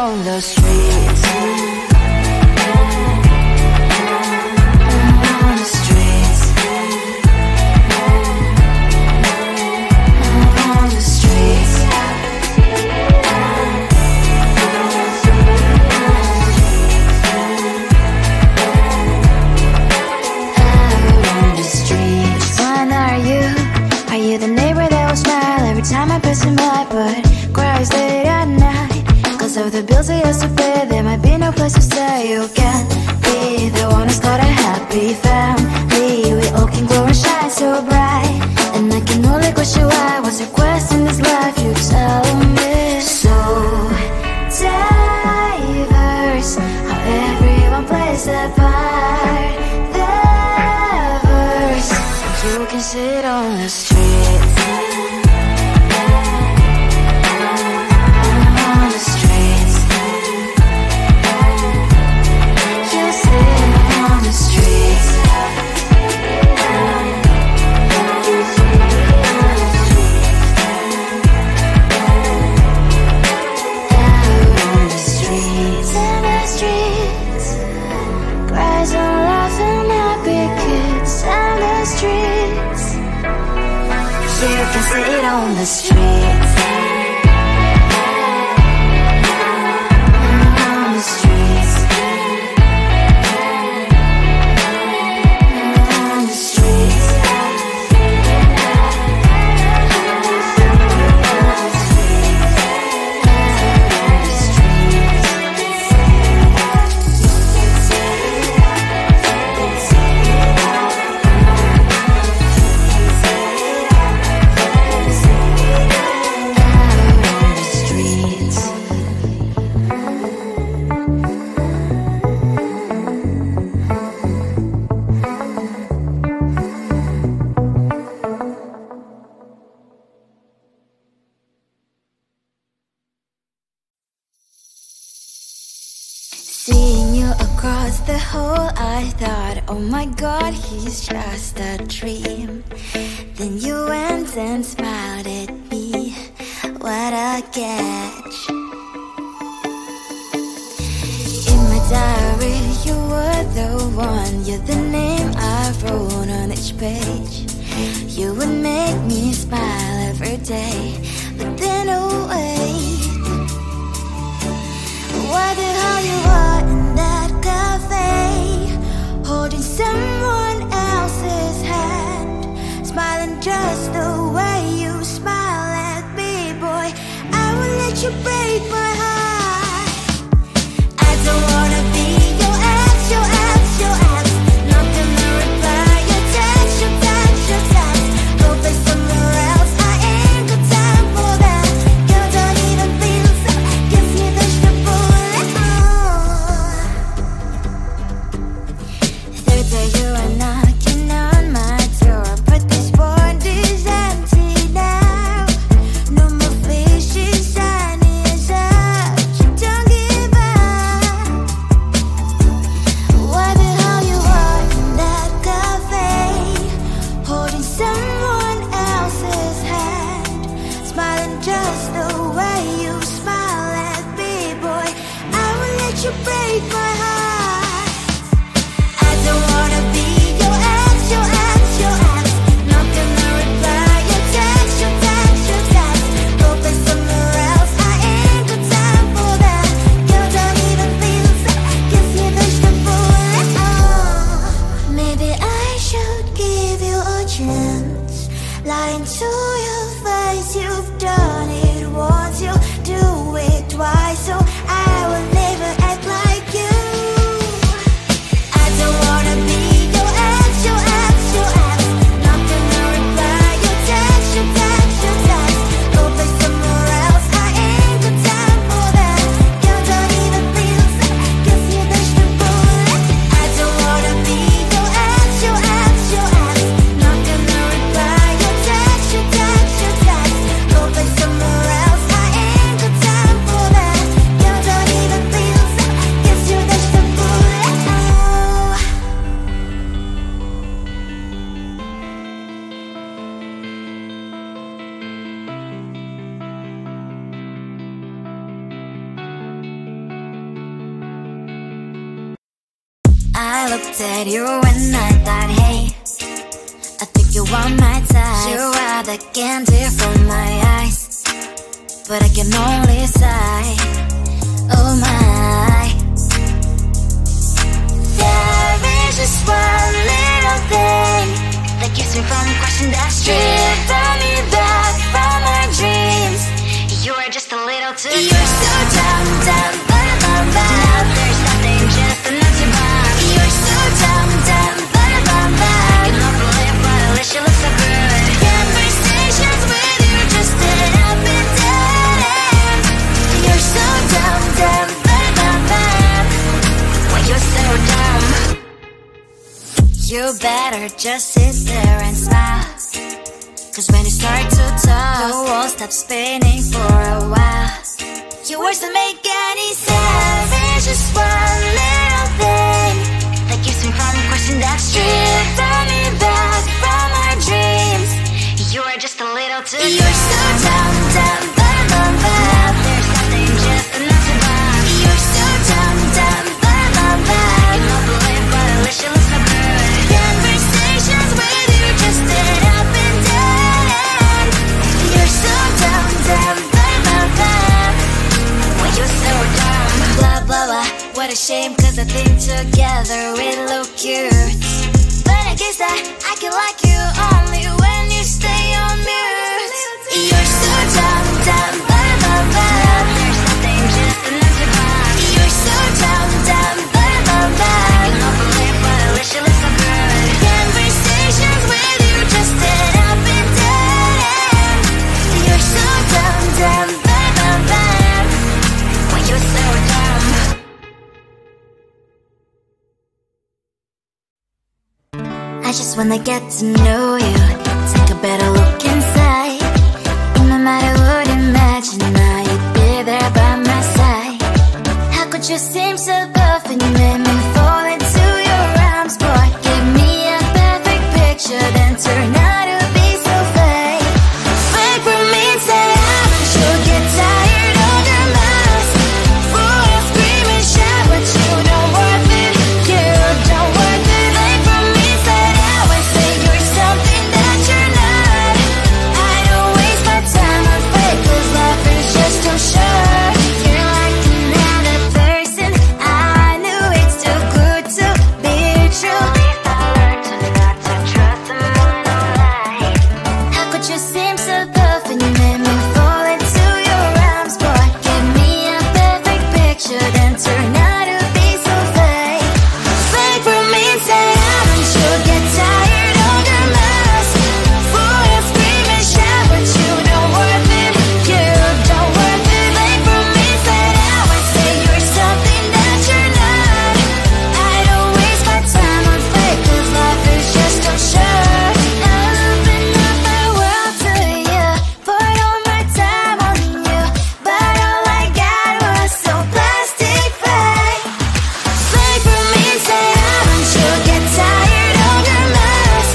on the streets. On the streets. On the streets. The neighbor that will smile every time I pass him by, but cries late at night. Cause of the bills I used to pay, there might be no place to stay. You can be the one who's got a happy family. We all can glow and shine so bright. And I can only question why. What's your quest in this life? You tell me. So diverse, how everyone plays their part. Their verse, you can sit on the street. Sit on the streets. On the streets. On the streets. Seeing you across the hall, I thought, oh my god, he's just a dream. Then you went and smiled at me, what a catch. In my diary, you were the one, you're the name I wrote on each page. You would make me smile every day, but then oh wait, what the hell you are in that cafe, holding someone else's hand, smiling just the way you smile at me, boy. I will let you break my heart. I don't wanna be your ex, your ex, your ex. Not gonna reply your text, your text, your text. Go play somewhere else, I ain't got time for that. You don't even feel so, gives me the bullet. Third day you are knocking on my door, but this world is empty now. No more fishes, sunny as up. You don't give up. What the hell you are in that cafe, holding someone else's hand, smiling just the way you smile at me, boy. I will let you break my heart. I don't wanna be your ex, your ex, your ex. Not gonna reply your text, your text, your text. Go play somewhere else, I ain't got time for that. You don't even feel so, gives me the bullet. Maybe I should give you a chance. Lying to your face, you've done it once, you do it twice, so I will never act like you. I don't wanna be your ex, your ex, your ex. Not gonna reply your text, your text, your text. Go play somewhere else, I ain't got time for that. You don't even feel so, gives me the bullet. I don't wanna be your ex, your ex, your ex. Not gonna reply your text, your text, your text. Go play somewhere looked at you and I thought, hey, I think you are my type. You are the candy from my eyes, but I can only sigh, oh my. There is just one little thing that keeps me from crossing that street. Drive me back from my dreams. You are just a little too close. You're so dumb, dumb, but now there's nothing, just enough to buy. You're so dumb, dumb, but you don't believe, but at least you look so good. Conversations with you just end up in dead end. You're so dumb, dumb, but when you're so dumb, you better just sit there and smile. Cause when you start to talk, the world stops spinning for a while. Your words don't make any sense. There's just one little thing that keeps me from crossing that street. Throw me back from our dreams. You are just a little too close. You're so dumb, dumb, but there's nothing, just enough to buy. You're so dumb, dumb, but you don't believe, but at least you look so good. Conversations with you just end up in dead end. You're so dumb, dumb, when you're so dumb. Blah, blah, blah, what a shame, cause I think together we look cute. But I guess that I can like you only when you stay on mute. You're so dumb, dumb, there's nothing, just enough to buy. You're so dumb, dumb, you don't believe, but at least you look so good. Conversations with you just end up in dead end. You're so dumb, dumb, when you're so dumb. I just wanna get to know you, take a better look inside. No matter what, imagine now you'd be there by my side. How could you seem so perfect, you made me fall into your arms, boy. Give me a perfect picture, then turn out to be so fake. Fake for me, say haven't you get tired of your mask? Full of scream and shout, but you don't worth it, you don't worth it. Fake for me, say I would say you're something that you're not. I don't waste my time on fake, cause life is just too short. You're like another person, I knew it's too good to be true. I learned to not to trust someone online. How could you seem so perfect, you made me fall into your arms, boy. Give me a perfect picture, then turn out to be so fake. Fake for me, say haven't you get tired of your mask? Full of scream and shout, but you don't worth it, you don't worth it. Fake for me, say I would say you're something that you're not. I don't waste my time on fake, cause life is just too short. I open up my world to you, poured all my time on you, but all I got was so plastic fake. Fake for me, say haven't you get tired of your mask?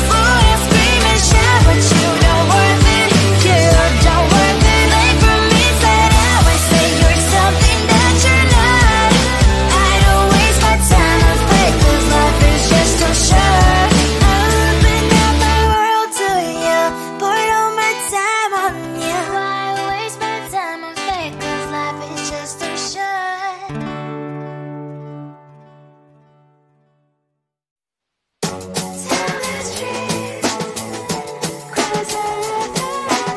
Full of scream and shout, but you don't worth it, you don't worth it. Fake for me, say I would say you're something that you're not. I don't waste my time on fake, cause life is just too short. I open up my world to you, poured all my time on you. Why waste my time on fake, cause life is just too short. Tell the truth, 'cause I love the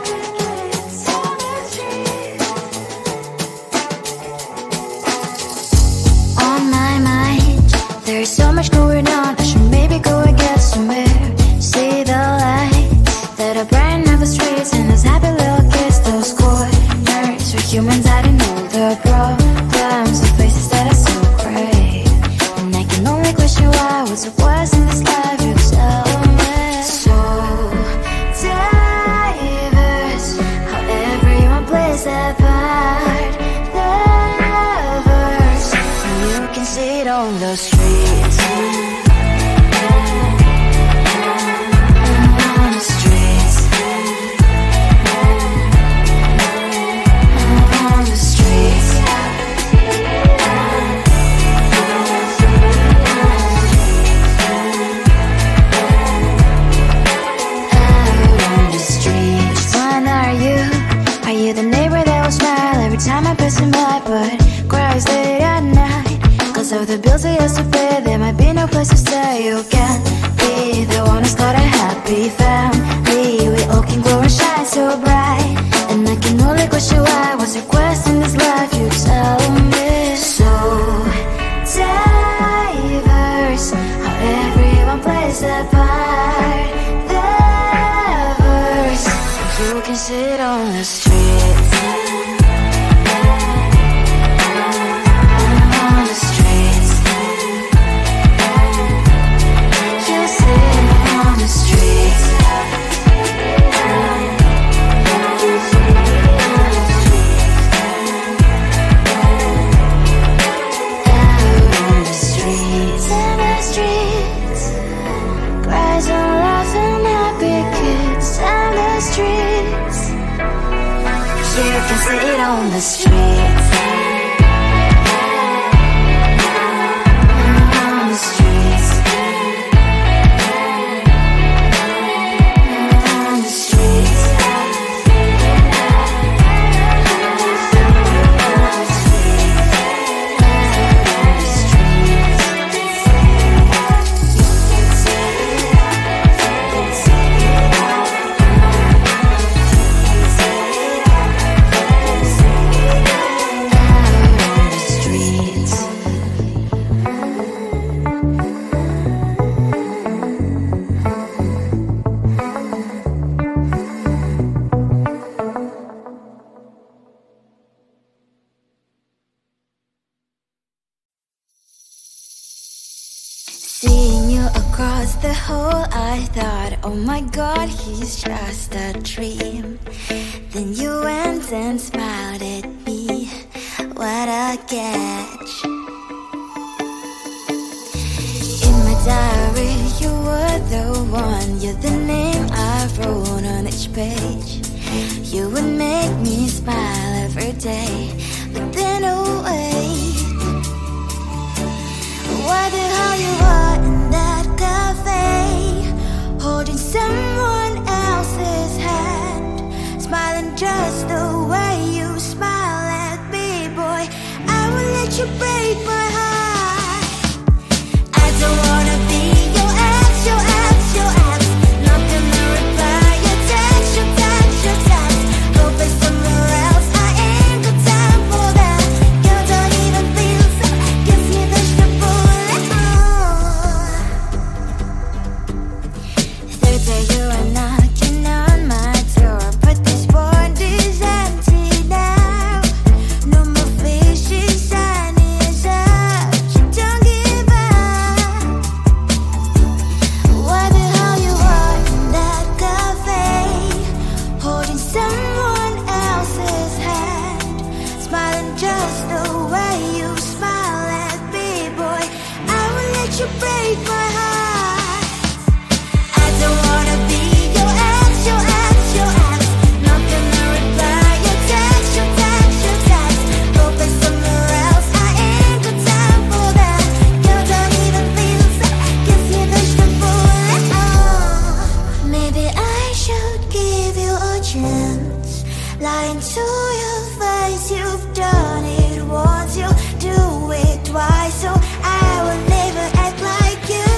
crickets. Tell the truth. On my mind, there's so much going on. I should maybe go and get somewhere. See the lights that are brighten up the streets, and those happy little kids, those corners where humans hiding all the problems, the places that are so great. And I can only question why, what's it was in this life you tell me. So diverse, how everyone plays their part. Lovers, and you can see it on the streets. On the streets. On the streets. supposed to pay, there might be no place to stay. You can't be the one who's got a happy family. We all can glow and shine so bright, and I can only question why. What's your quest in this life? You tell me. So diverse, how everyone plays their part. The verse, you can sit on the streets. Sit on the streets. On the streets. On the streets. Seeing you across the hall, I thought, oh my god, he's just a dream. Then you went and smiled at me. What a catch. In my diary, you were the one. You're the name I wrote on each page. You would make me smile every day. But then, oh wait, what the hell you are in that cafe, holding someone else's hand, smiling just the way you smile at me, boy. I will let you break my heart. I don't wanna be your ex, your ex, your ex. Not gonna reply your text, your text, your text. Go play somewhere else, I ain't got time for that. You don't even feel so, gives me the shivers. Third day you are knocking on my door, but this board is empty now. No more fishy, sun is up. You don't give up. What the hell you are in that cafe, holding someone else's hand, smiling just the way you smile at me, boy. I will let you break my heart. I don't wanna be your ex, your ex, your ex. Not gonna reply your text, your text, your text. Go play somewhere else, I ain't got time for that. You don't even feel so, gives me the shivers. Maybe I should give you a chance. Lying to your face, you've done it once, you do it twice, so I will never act like you.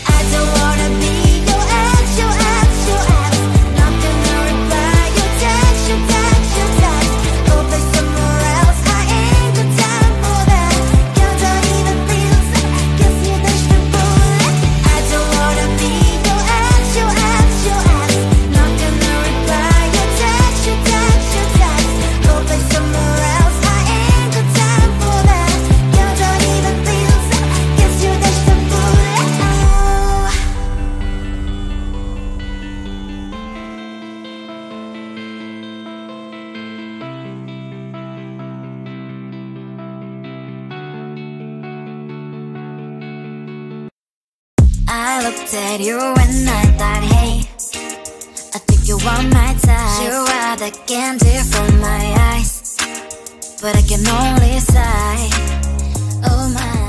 I don't wanna be your ex, your ex, your ex. Not gonna reply your text, your text, your text. Go play somewhere else, I ain't got time for that. You don't even feel so, gives me the shivers. I don't wanna be your ex, your ex, your ex. Not gonna reply your text, your text, your text. Go play somewhere else, I ain't got time for that. You don't even feel so, gives you the shivers. I looked at you and I thought, hey, I think you are my type. You are the candy from my eyes, but I can only sigh. Oh my.